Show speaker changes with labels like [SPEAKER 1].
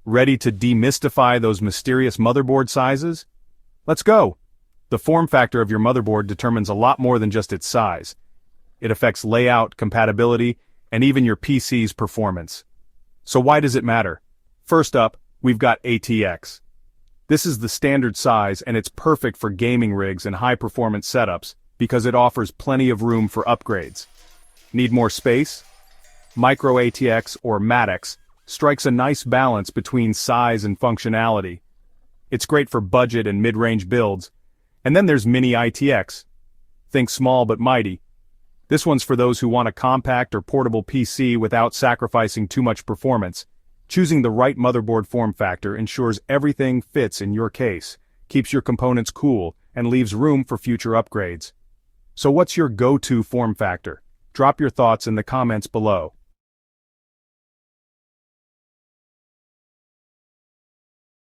[SPEAKER 1] Ready to demystify those mysterious motherboard sizes? Let's go! The form factor of your motherboard determines a lot more than just its size. It affects layout, compatibility, and even your PC's performance. So why does it matter? First up, we've got ATX. This is the standard size and it's perfect for gaming rigs and high-performance setups because it offers plenty of room for upgrades. Need more space? Micro ATX or MATX strikes a nice balance between size and functionality. It's great for budget and mid-range builds. And then there's Mini ITX. Think small but mighty. This one's for those who want a compact or portable PC without sacrificing too much performance. Choosing the right motherboard form factor ensures everything fits in your case, keeps your components cool, and leaves room for future upgrades. So what's your go-to form factor? Drop your thoughts in the comments below.